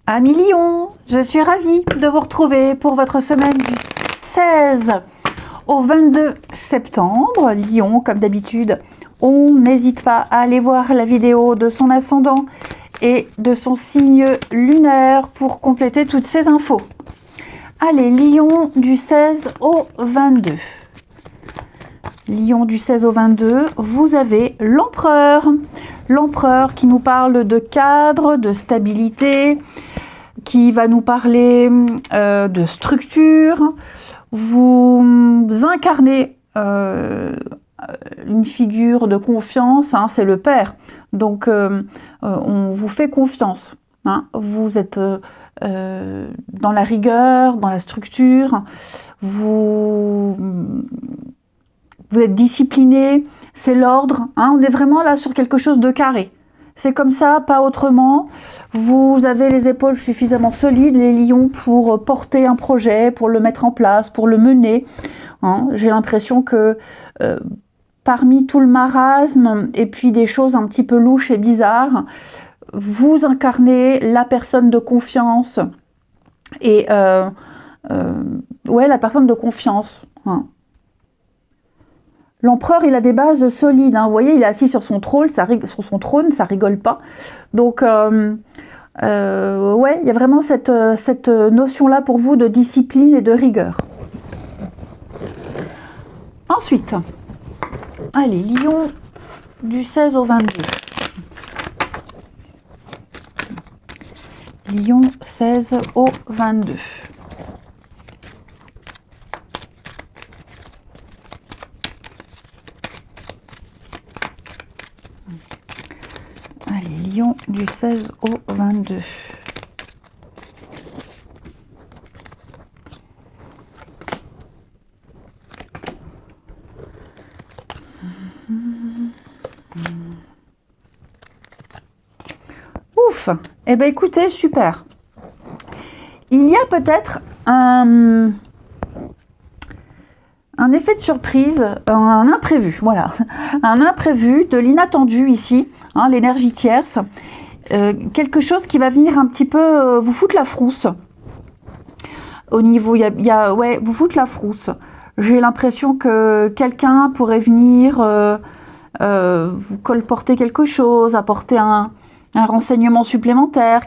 Amis Lion, je suis ravie de vous retrouver pour votre semaine du 16 au 22 septembre. Lion, comme d'habitude, on n'hésite pas à aller voir la vidéo de son ascendant et de son signe lunaire pour compléter toutes ces infos. Allez, Lion du 16 au 22. Lion du 16 au 22, vous avez l'empereur. L'empereur qui nous parle de cadre, de stabilité, qui va nous parler de structure. Vous incarnez une figure de confiance, hein, c'est le père. Donc on vous fait confiance. Hein. Vous êtes dans la rigueur, dans la structure. Vous êtes discipliné, c'est l'ordre, hein, on est vraiment là sur quelque chose de carré. C'est comme ça, pas autrement. Vous avez les épaules suffisamment solides, les lions, pour porter un projet, pour le mettre en place, pour le mener. Hein. J'ai l'impression que parmi tout le marasme et puis des choses un petit peu louches et bizarres, vous incarnez la personne de confiance. Et ouais, la personne de confiance. Hein. L'empereur, il a des bases solides. Hein. Vous voyez, il est assis sur son trône, ça rigole pas. Donc, ouais, il y a vraiment cette notion-là pour vous de discipline et de rigueur. Ensuite, allez, Lion du 16 au 22. Lion 16 au 22. Allez, Lion du 16 au 22. Ouf! Eh bien, écoutez, super. Il y a peut-être un effet de surprise, un imprévu, voilà. Un imprévu, de l'inattendu ici, hein, l'énergie tierce. Quelque chose qui va venir un petit peu vous foutre la frousse. Au niveau, ouais, vous foutre la frousse. J'ai l'impression que quelqu'un pourrait venir vous colporter quelque chose, apporter un renseignement supplémentaire.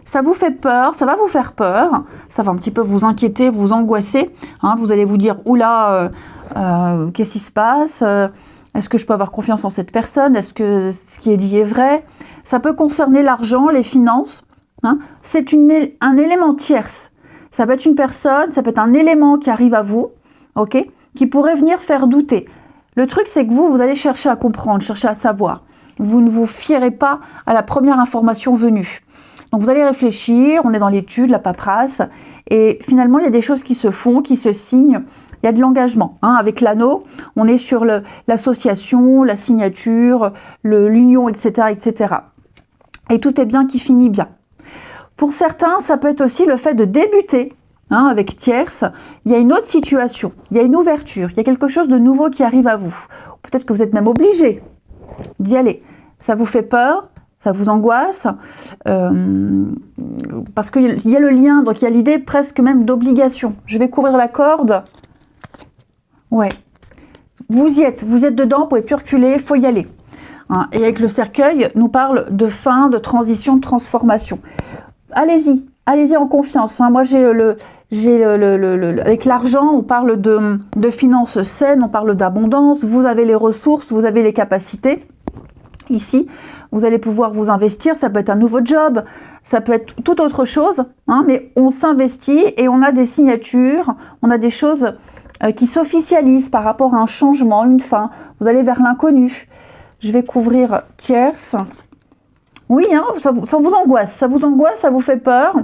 Ça vous fait peur, ça va vous faire peur, ça va un petit peu vous inquiéter, vous angoisser. Hein, vous allez vous dire, oula, qu'est-ce qui se passe? Est-ce que je peux avoir confiance en cette personne? Est-ce que ce qui est dit est vrai? Ça peut concerner l'argent, les finances. Hein. C'est un élément tierce. Ça peut être une personne, ça peut être un élément qui arrive à vous, ok, qui pourrait venir faire douter. Le truc, c'est que vous allez chercher à comprendre, chercher à savoir. Vous ne vous fierez pas à la première information venue. Donc vous allez réfléchir, on est dans l'étude, la paperasse, et finalement il y a des choses qui se font, qui se signent, il y a de l'engagement. Hein. Avec l'anneau, on est sur l'association, la signature, l'union, etc., etc. Et tout est bien qui finit bien. Pour certains, ça peut être aussi le fait de débuter, hein, avec tierce, il y a une autre situation, il y a une ouverture, il y a quelque chose de nouveau qui arrive à vous. Peut-être que vous êtes même obligé d'y aller. Ça vous fait peur? Ça vous angoisse, parce qu'il y a le lien, donc il y a l'idée presque même d'obligation. Je vais couvrir la corde. Ouais. Vous y êtes dedans, vous pouvez plus reculer, il faut y aller. Hein, et avec le cercueil, nous parle de fin, de transition, de transformation. Allez-y, allez-y en confiance. Hein. Moi, avec l'argent, on parle de finances saines, on parle d'abondance. Vous avez les ressources, vous avez les capacités. Ici, vous allez pouvoir vous investir, ça peut être un nouveau job, ça peut être toute autre chose, hein, mais on s'investit et on a des signatures, on a des choses qui s'officialisent par rapport à un changement, une fin. Vous allez vers l'inconnu. Je vais couvrir tierce. Oui, hein, ça vous angoisse, ça vous fait peur.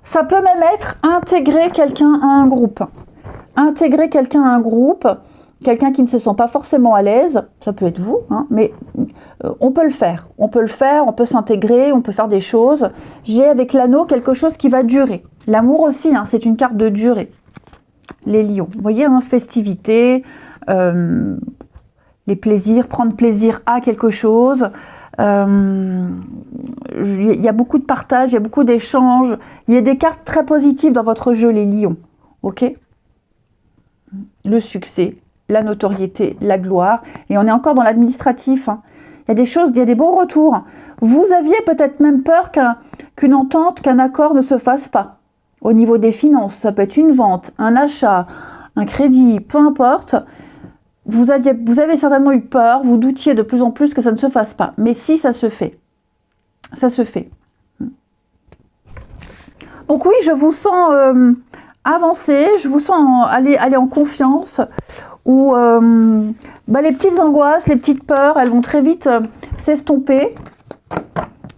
Ça peut même être intégrer quelqu'un à un groupe. Intégrer quelqu'un à un groupe, quelqu'un qui ne se sent pas forcément à l'aise, ça peut être vous, hein, mais on peut le faire. On peut s'intégrer, on peut faire des choses. J'ai avec l'anneau quelque chose qui va durer. L'amour aussi, hein, c'est une carte de durée. Les lions, vous voyez, hein, festivité, les plaisirs, prendre plaisir à quelque chose, Il y a beaucoup de partage, il y a beaucoup d'échanges. Il y a des cartes très positives dans votre jeu, les lions. Ok? Le succès, la notoriété, la gloire. Et on est encore dans l'administratif. Hein. Il y a des choses, il y a des bons retours. Vous aviez peut-être même peur qu'une entente, qu'un accord ne se fasse pas. Au niveau des finances, ça peut être une vente, un achat, un crédit, peu importe. Vous avez certainement eu peur, vous doutiez de plus en plus que ça ne se fasse pas. Mais si, ça se fait. Ça se fait. Donc oui, je vous sens avancer, je vous sens aller en confiance. Où les petites angoisses, les petites peurs, elles vont très vite s'estomper.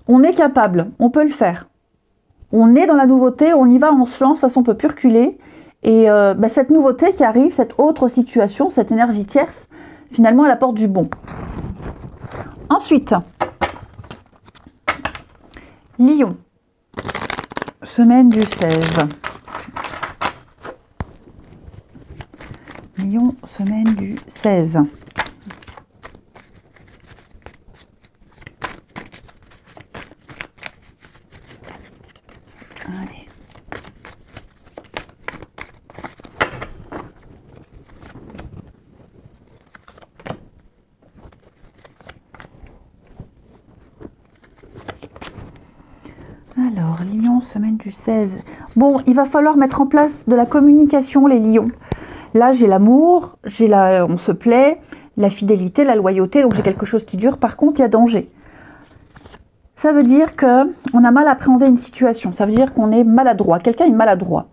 On est capable, on peut le faire. On est dans la nouveauté, on y va, on se lance, de toute façon on ne peut plus reculer. Et cette nouveauté qui arrive, cette autre situation, cette énergie tierce, finalement elle apporte du bon. Ensuite, Lion, semaine du 16. Lion, semaine du 16. Allez. Alors, Lion, semaine du 16. Bon, il va falloir mettre en place de la communication, les lions. Là, j'ai l'amour, on se plaît, la fidélité, la loyauté, donc j'ai quelque chose qui dure. Par contre, il y a danger. Ça veut dire qu'on a mal appréhendé une situation. Ça veut dire qu'on est maladroit. Quelqu'un est maladroit.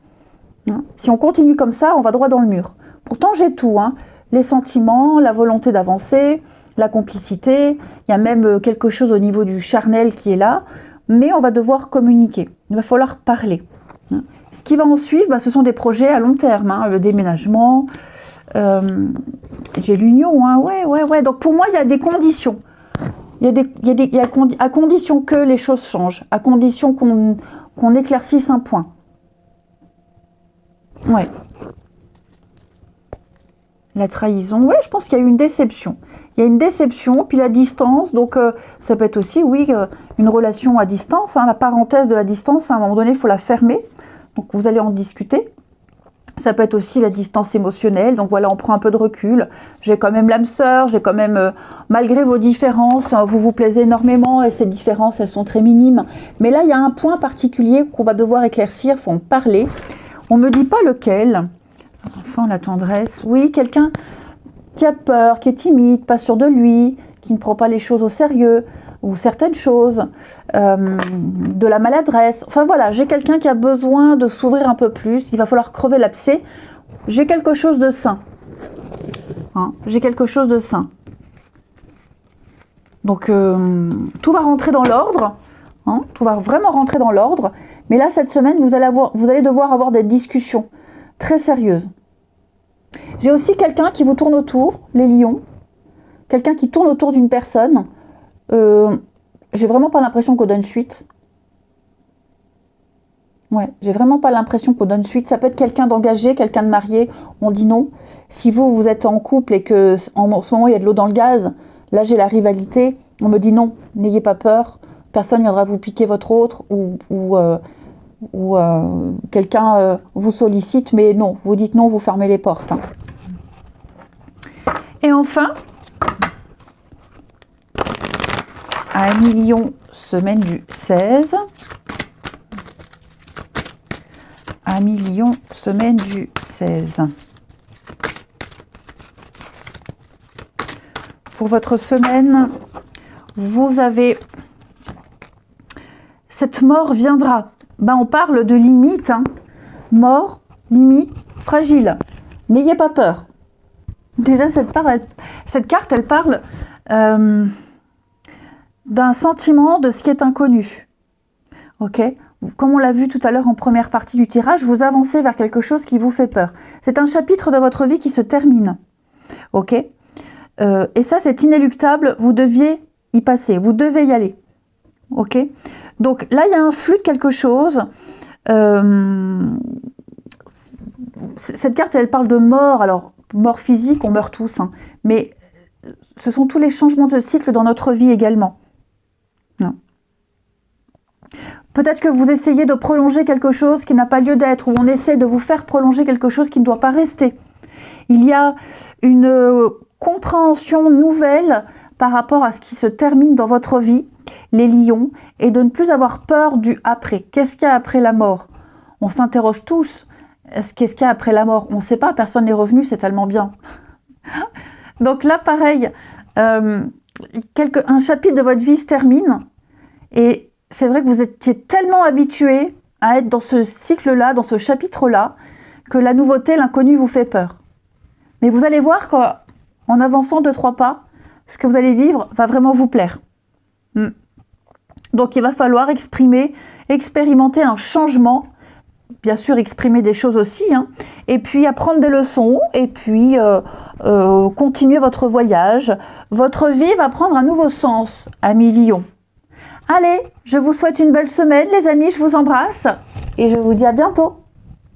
Hein? Si on continue comme ça, on va droit dans le mur. Pourtant, j'ai tout. Hein. Les sentiments, la volonté d'avancer, la complicité. Il y a même quelque chose au niveau du charnel qui est là. Mais on va devoir communiquer. Il va falloir parler. Hein. Ce qui va en suivre, ce sont des projets à long terme. Hein. Le déménagement. J'ai l'union. Hein. Ouais. Donc pour moi, il y a des conditions. À condition que les choses changent, à condition qu'on éclaircisse un point. Ouais. La trahison, ouais, je pense qu'il y a eu une déception. Il y a une déception, puis la distance, donc ça peut être aussi, oui, une relation à distance. Hein, la parenthèse de la distance, à un moment donné, il faut la fermer. Donc vous allez en discuter. Ça peut être aussi la distance émotionnelle, donc voilà, on prend un peu de recul. J'ai quand même l'âme sœur, j'ai quand même, malgré vos différences, vous vous plaisez énormément et ces différences, elles sont très minimes. Mais là, il y a un point particulier qu'on va devoir éclaircir, il faut en parler. On ne me dit pas lequel. Enfin, la tendresse. Oui, quelqu'un qui a peur, qui est timide, pas sûr de lui, qui ne prend pas les choses au sérieux, ou certaines choses, de la maladresse. Enfin voilà, j'ai quelqu'un qui a besoin de s'ouvrir un peu plus, il va falloir crever l'abcès. J'ai quelque chose de sain. Hein, j'ai quelque chose de sain. Donc tout va rentrer dans l'ordre, hein, tout va vraiment rentrer dans l'ordre. Mais là, cette semaine, vous allez devoir avoir des discussions très sérieuses. J'ai aussi quelqu'un qui vous tourne autour, les lions. Quelqu'un qui tourne autour d'une personne. J'ai vraiment pas l'impression qu'on donne suite. Ouais, j'ai vraiment pas l'impression qu'on donne suite. Ça peut être quelqu'un d'engagé, quelqu'un de marié. On dit non. Si vous êtes en couple et que en ce moment il y a de l'eau dans le gaz, là j'ai la rivalité. On me dit non, n'ayez pas peur. Personne viendra vous piquer votre autre ou quelqu'un vous sollicite, mais non, vous dites non, vous fermez les portes. Hein. Et enfin, Amis Lion, semaine du 16. Amis Lion, semaine du 16. Pour votre semaine, vous avez... Cette mort viendra. On parle de limite. Hein. Mort, limite, fragile. N'ayez pas peur. Déjà, cette carte, elle parle d'un sentiment de ce qui est inconnu. Ok ? Comme on l'a vu tout à l'heure en première partie du tirage, vous avancez vers quelque chose qui vous fait peur. C'est un chapitre de votre vie qui se termine. Ok ? Et ça, c'est inéluctable. Vous deviez y passer. Vous devez y aller. Ok ? Donc là, il y a un flux de quelque chose. Cette carte, elle parle de mort. Alors, mort physique, on meurt tous. Hein, mais ce sont tous les changements de cycle dans notre vie également. Non. Peut-être que vous essayez de prolonger quelque chose qui n'a pas lieu d'être, ou on essaie de vous faire prolonger quelque chose qui ne doit pas rester. Il y a une compréhension nouvelle par rapport à ce qui se termine dans votre vie, les lions, et de ne plus avoir peur du après. Qu'est-ce qu'il y a après la mort? On s'interroge tous. Qu'est-ce qu'il y a après la mort? On ne sait pas, personne n'est revenu, c'est tellement bien. Donc là, pareil, un chapitre de votre vie se termine, et c'est vrai que vous étiez tellement habitué à être dans ce cycle-là, dans ce chapitre-là, que la nouveauté, l'inconnu vous fait peur. Mais vous allez voir qu'en avançant 2-3 pas, ce que vous allez vivre va vraiment vous plaire. Donc il va falloir expérimenter un changement, bien sûr exprimer des choses aussi, hein, et puis apprendre des leçons, et puis continuer votre voyage. Votre vie va prendre un nouveau sens, amis lions. Allez, je vous souhaite une belle semaine les amis, je vous embrasse, et je vous dis à bientôt.